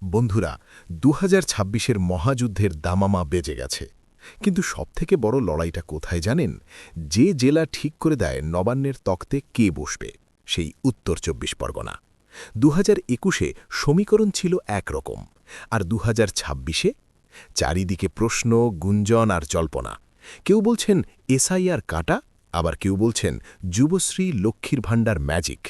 বন্ধুরা ২০২৬-এর মহাযুদ্ধের দামামা বেজে গেছে, কিন্তু সবথেকে বড় লড়াইটা কোথায় জানেন? যে জেলা ঠিক করে দেয় নবান্নের তক্তে কে বসবে, সেই উত্তর ২৪ পরগনা। ২০২১-এ সমীকরণ ছিল একরকম, আর ২০২৬-এ চারিদিকে প্রশ্ন, গুঞ্জন আর জল্পনা। কেউ বলছেন এসআইআর কাটা, আবার কেউ বলছেন যুবশ্রী লক্ষ্মীর ভাণ্ডার ম্যাজিক।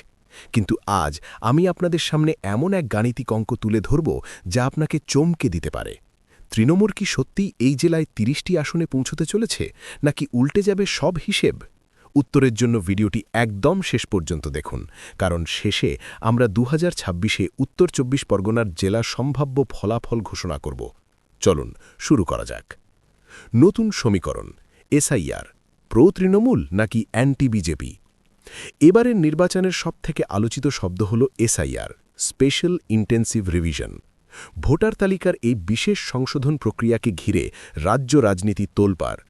কিন্তু আজ আমি আপনাদের সামনে এমন এক গাণিতিক অঙ্ক তুলে ধরব যা আপনাকে চমকে দিতে পারে। তৃণমূল কি সত্যি এই জেলায় ৩০টি আসনে পৌঁছতে চলেছে, নাকি উল্টে যাবে সব হিসেব? উত্তরের জন্য ভিডিওটি একদম শেষ পর্যন্ত দেখুন, কারণ শেষে আমরা ২০২৬-এ উত্তর ২৪ পরগনার জেলার সম্ভাব্য ফলাফল ঘোষণা করব। চলুন শুরু করা যাক। নতুন সমীকরণ এসআইআর, প্রো তৃণমূল নাকি অ্যান্টি বিজেপি? এবারের নির্বাচনের সবথেকে আলোচিত শব্দ হল SIR, special intensive revision. Voter তালিকার এই বিশেষ সংশোধন প্রক্রিয়াকে ঘিরে রাজ্য রাজনীতি তোলপাড়।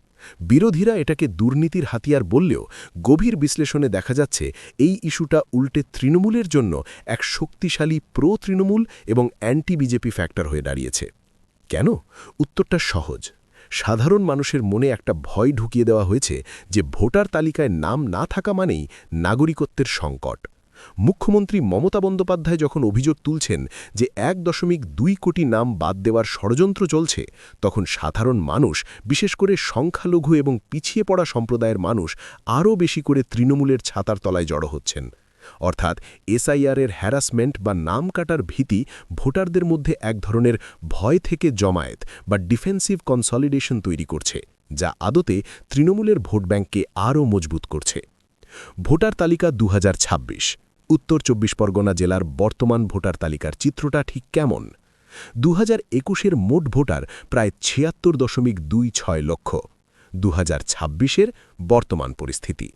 বিরোধীরা এটাকে দুর্নীতির হাতিয়ার বললেও গভীর বিশ্লেষণে দেখা যাচ্ছে এই ইস্যুটা উল্টে তৃণমূলের জন্য এক শক্তিশালী প্রো তৃণমূল এবং অ্যান্টি বিজেপি ফ্যাক্টর হয়ে দাঁড়িয়েছে। কেন? উত্তরটা সহজ। সাধারণ মানুষের মনে একটা ভয় ঢুকিয়ে দেওয়া হয়েছে যে ভোটার তালিকায় নাম না থাকা মানেই নাগরিকত্বের সংকট। মুখ্যমন্ত্রী মমতা বন্দ্যোপাধ্যায় যখন অভিযোগ তুলছেন যে ১.২ কোটি নাম বাদ দেওয়ার ষড়যন্ত্র চলছে, তখন সাধারণ মানুষ, বিশেষ করে সংখ্যালঘু এবং পিছিয়ে পড়া সম্প্রদায়ের মানুষ আরও বেশি করে তৃণমূলের ছাতার তলায় জড়ো হচ্ছেন। অর্থাৎ এসআইআরের হ্যারাসমেন্ট বা নাম কাটার ভীতি ভোটারদের মধ্যে এক ধরনের ভয় থেকে জমায়েত বা ডিফেন্সিভ কনসলিডেশন তৈরি করছে, যা আদতে তৃণমূলের ভোট ব্যাংককে আরও মজবুত করছে। ভোটার তালিকা ২০২৬, উত্তর ২৪ পরগনা জেলার বর্তমান ভোটার তালিকার চিত্রটা ঠিক কেমন? ২০২১-এর মোট ভোটার প্রায় ৭৬.26 লক্ষ। ২০২৬-এর বর্তমান পরিস্থিতি।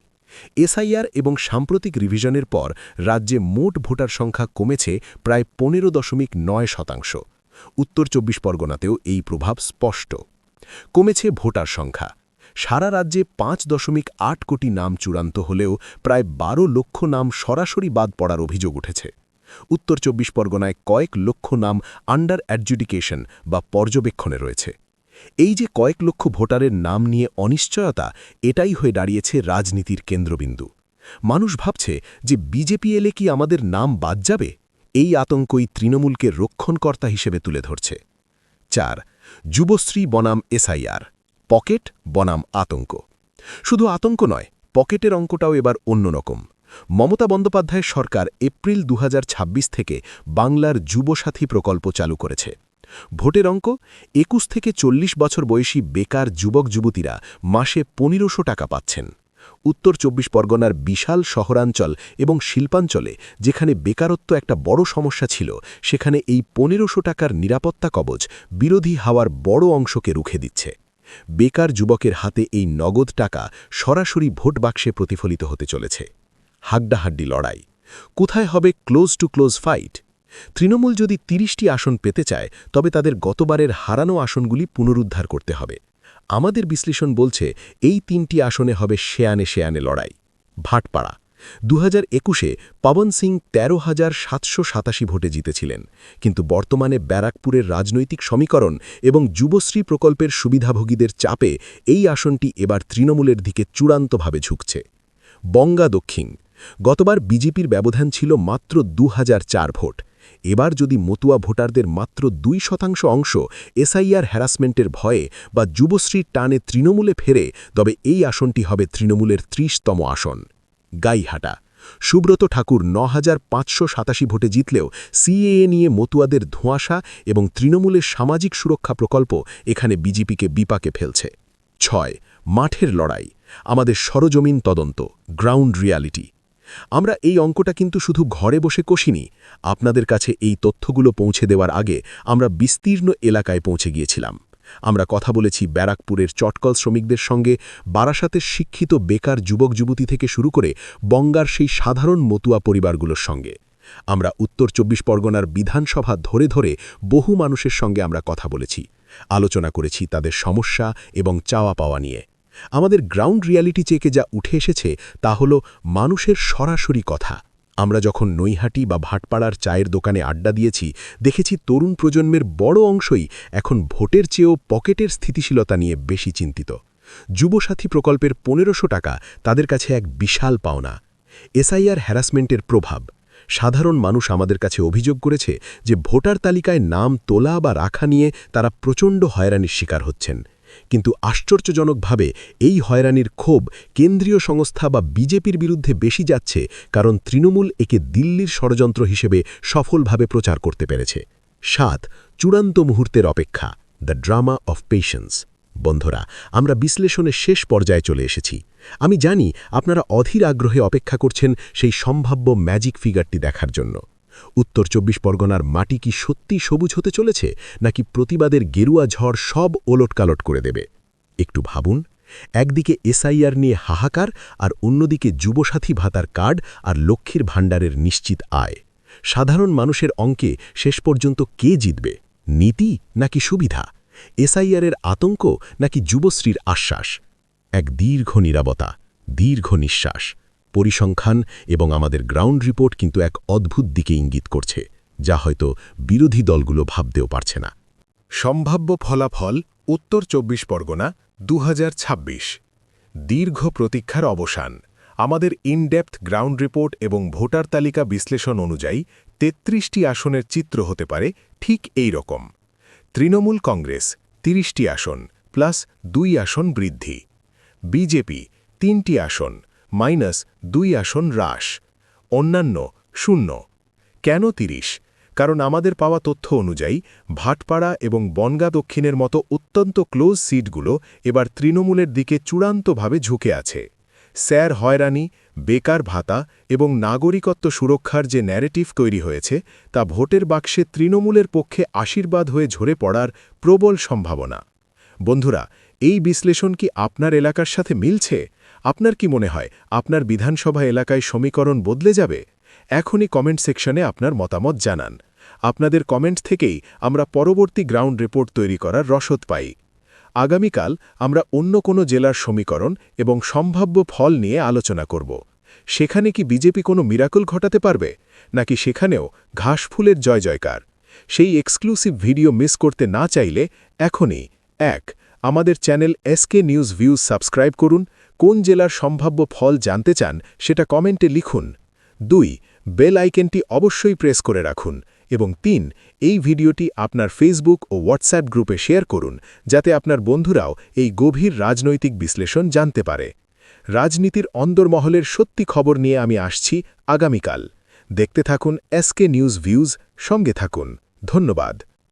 এসআইআর এবং সাম্প্রতিক রিভিশনের পর রাজ্যে মোট ভোটার সংখ্যা কমেছে প্রায় ১৫.৯%। উত্তর ২৪ পরগনাতেও এই প্রভাব স্পষ্ট। কমেছে ভোটার সংখ্যা। সারা রাজ্যে ৫.৮ কোটি নাম চূড়ান্ত হলেও প্রায় ১২ লক্ষ নাম সরাসরি বাদ পড়ার অভিযোগ উঠেছে। উত্তর ২৪ পরগনায় কয়েক লক্ষ নাম আন্ডার অ্যাডজুডিকেশন বা পর্যবেক্ষণে রয়েছে। এই যে কয়েক লক্ষ ভোটারের নাম নিয়ে অনিশ্চয়তা, এটাই হয়ে দাঁড়িয়েছে রাজনীতির কেন্দ্রবিন্দু। মানুষ ভাবছে যে বিজেপি এলে কি আমাদের নাম বাদ যাবে? এই আতঙ্কই তৃণমূলকে রক্ষণকর্তা হিসেবে তুলে ধরছে। ৪. যুবশ্রী বনাম এসআইআর, পকেট বনাম আতঙ্ক। শুধু আতঙ্ক নয়, পকেটের অঙ্কটাও এবার অন্যরকম। মমতা বন্দ্যোপাধ্যায়ের সরকার এপ্রিল ২০২৬ থেকে বাংলার যুবসাথী প্রকল্প চালু করেছে। ভোটের অঙ্ক ২১ থেকে ৪০ বছর বয়সী বেকার যুবক যুবতীরা মাসে ১৫০০ টাকা পাচ্ছেন। উত্তর ২৪ পরগনার বিশাল শহরাঞ্চল এবং শিল্পাঞ্চলে যেখানে বেকারত্ব একটা বড় সমস্যা ছিল, সেখানে এই ১৫০০ টাকার নিরাপত্তা কবচ বিরোধী হাওয়ার বড় অংশকে রুখে দিচ্ছে। বেকার যুবকের হাতে এই নগদ টাকা সরাসরি ভোট বাক্সে প্রতিফলিত হতে চলেছে। হাড্ডাহাড্ডি লড়াই। কোথায় হবে close two close fight? Trinamool যদি ৩০টি আসন পেতে চায়, তবে তাদের গতবারের হারানো আসনগুলি পুনরুদ্ধার করতে হবে। আমাদের বিশ্লেষণ বলছে এই ৩টি আসনে হবে শেয়ানে শেয়ানে লড়াই। ভাটপাড়া ২০২১-এ পবন সিং ১৩,৭৮৭ ভোটে জিতেছিলেন, কিন্তু বর্তমানে ব্যারাকপুরের রাজনৈতিক সমীকরণ এবং যুবশ্রী প্রকল্পের সুবিধাভোগীদের চাপে এই আসনটি এবার তৃণমূলের দিকে চূড়ান্তভাবে ঝুঁকছে। বঙ্গা দক্ষিণ, গতবার বিজেপির ব্যবধান ছিল মাত্র ২০০৪ ভোট। এবার যদি মতুয়া ভোটারদের মাত্র ২% অংশ এসআইআর হ্যারাসমেন্টের ভয়ে বা যুবশ্রীর টানে তৃণমূলে ফেরে, তবে এই আসনটি হবে তৃণমূলের ৩০তম আসন। গাইহাটা, সুব্রত ঠাকুর ৯,৫৮৭ ভোটে জিতলেও সিএএ নিয়ে মতুয়াদের ধোঁয়াশা এবং তৃণমূলের সামাজিক সুরক্ষা প্রকল্প এখানে বিজেপিকে বিপাকে ফেলছে। ৬. মাঠের লড়াই, আমাদের সরজমিন তদন্ত, গ্রাউন্ড রিয়ালিটি। আমরা এই অঙ্কটা কিন্তু শুধু ঘরে বসে কষিনি। আপনাদের কাছে এই তথ্যগুলো পৌঁছে দেওয়ার আগে আমরা বিস্তীর্ণ এলাকায় পৌঁছে গিয়েছিলাম। আমরা কথা বলেছি ব্যারাকপুরের চটকল শ্রমিকদের সঙ্গে, বারাসাতের শিক্ষিত বেকার যুবক যুবতী থেকে শুরু করে বঙ্গার সেই সাধারণ মতুয়া পরিবারগুলোর সঙ্গে। আমরা উত্তর ২৪ পরগনার বিধানসভা ধরে ধরে বহু মানুষের সঙ্গে আমরা কথা বলেছি, আলোচনা করেছি তাদের সমস্যা এবং চাওয়া পাওয়া নিয়ে। আমাদের গ্রাউন্ড রিয়ালিটি চেকে যা উঠে এসেছে তা হল মানুষের সরাসরি কথা, আমরা যখন নৈহাটি বা ভাটপাড়ার চায়ের দোকানে আড্ডা দিয়েছি দেখেছি তরুণ প্রজন্মের বড় অংশই এখন ভোটের চেয়েও পকেটের স্থিতিশীলতা নিয়ে বেশি চিন্তিত। যুবসাথী প্রকল্পের ১৫০০ টাকা তাদের কাছে এক বিশাল পাওনা। এসআইআর হ্যারাসমেন্টের প্রভাব। সাধারণ মানুষ আমাদের কাছে অভিযোগ করেছে যে ভোটার তালিকায় নাম তোলা বা রাখা নিয়ে তারা প্রচণ্ড হয়রানির শিকার হচ্ছেন। কিন্তু আশ্চর্যজনকভাবে এই হয়রানির ক্ষোভ কেন্দ্রীয় সংস্থা বা বিজেপির বিরুদ্ধে বেশি যাচ্ছে, কারণ তৃণমূল একে দিল্লির ষড়যন্ত্র হিসেবে সফলভাবে প্রচার করতে পেরেছে। ৭. চূড়ান্ত মুহূর্তের অপেক্ষা, দ্য ড্রামা অফ পেশেন্স। বন্ধুরা, আমরা বিশ্লেষণের শেষ পর্যায়ে চলে এসেছি। আমি জানি আপনারা অধীর আগ্রহে অপেক্ষা করছেন সেই সম্ভাব্য ম্যাজিক ফিগারটি দেখার জন্য। উত্তর ২৪ পরগনার মাটি কি সত্যি সবুজ হতে চলেছে, নাকি প্রতিবাদের গেরুয়া ঝড় সব ওলটকালট করে দেবে? একটু ভাবুন। একদিকে এসআইআর নিয়ে হাহাকার, আর অন্যদিকে যুবসাথী ভাতার কার্ড আর লক্ষ্মীর ভাণ্ডারের নিশ্চিত আয়। সাধারণ মানুষের অঙ্কে শেষ পর্যন্ত কে জিতবে? নীতি নাকি সুবিধা? এসআইআরের আতঙ্ক নাকি যুবশ্রীর আশ্বাস? এক দীর্ঘ নীরবতা, দীর্ঘ নিঃশ্বাস। পরিসংখ্যান এবং আমাদের গ্রাউন্ড রিপোর্ট কিন্তু এক অদ্ভুত দিকে ইঙ্গিত করছে, যা হয়তো বিরোধী দলগুলো ভাবতেও পারছে না। সম্ভাব্য ফলাফল উত্তর ২৪ পরগনা ২০২৬। দীর্ঘ প্রতীক্ষার অবসান। আমাদের ইনডেপথ গ্রাউন্ড রিপোর্ট এবং ভোটার তালিকা বিশ্লেষণ অনুযায়ী ৩৩টি আসনের চিত্র হতে পারে ঠিক এই রকম। তৃণমূল কংগ্রেস ৩০টি আসন প্লাস ২ আসন বৃদ্ধি। বিজেপি ৩টি আসন -2 আসন হ্রাস। অন্যান্য 0। কেন ৩০? কারণ আমাদের পাওয়া তথ্য অনুযায়ী ভাটপাড়া এবং বনগাঁ দক্ষিণের মতো অত্যন্ত ক্লোজ সিটগুলো এবার তৃণমূলের দিকে চূড়ান্তভাবে ঝুঁকে আছে। স্যার হয়রানি, বেকার ভাতা এবং নাগরিকত্ব সুরক্ষার যে ন্যারেটিভ তৈরি হয়েছে, তা ভোটের বাক্সে তৃণমূলের পক্ষে আশীর্বাদ হয়ে ঝরে পড়ার প্রবল সম্ভাবনা। বন্ধুরা, এই বিশ্লেষণ কি আপনার এলাকার সাথে মিলছে? আপনার কি মনে হয় আপনার বিধানসভা এলাকায় সমীকরণ বদলে যাবে? এখনই কমেন্ট সেকশনে আপনার মতামত জানান। আপনাদের কমেন্ট থেকেই আমরা পরবর্তী গ্রাউন্ড রিপোর্ট তৈরি করার রসদ পাই। আগামীকাল আমরা অন্য কোনো জেলার সমীকরণ এবং সম্ভাব্য ফল নিয়ে আলোচনা করব। সেখানে কি বিজেপি কোনো মিরাকল ঘটাতে পারবে, নাকি সেখানেও ঘাসফুলের জয় জয়কার? সেই এক্সক্লুসিভ ভিডিও মিস করতে না চাইলে এখনই ১. আমাদের channel SK news views subscribe করুন। কোন জেলার সম্ভাব্য ফল জানতে চান সেটা কমেন্টে লিখুন। ২. বেল আইকনটি অবশ্যই প্রেস করে রাখুন। এবং ৩. এই ভিডিওটি আপনার ফেসবুক ও হোয়াটসঅ্যাপ গ্রুপে শেয়ার করুন, যাতে আপনার বন্ধুরাও এই গভীর রাজনৈতিক বিশ্লেষণ জানতে পারে। রাজনীতির অন্দরমহলের সত্যি খবর নিয়ে আমি আসছি আগামীকাল। দেখতে থাকুন এসকে নিউজ ভিউজ, সঙ্গে থাকুন। ধন্যবাদ।